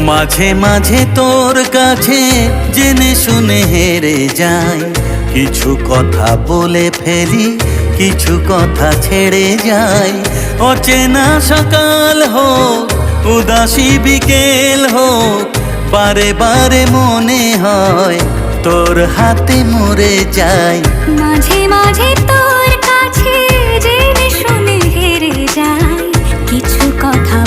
মাঝে মাঝে তোর কাছে জেনে শুনে হেরে যাই, কিছু কথা বলে ফেলি, কিছু কথা ছেড়ে যাই। অচেনা সকাল হোক, উদাসী বিকেল হোক, বারে বারে মনে হয় তোর হাতে মরে যাই। মাঝে মাঝে তোর কাছে জেনে শুনে হেরে যাই, কিছু কথা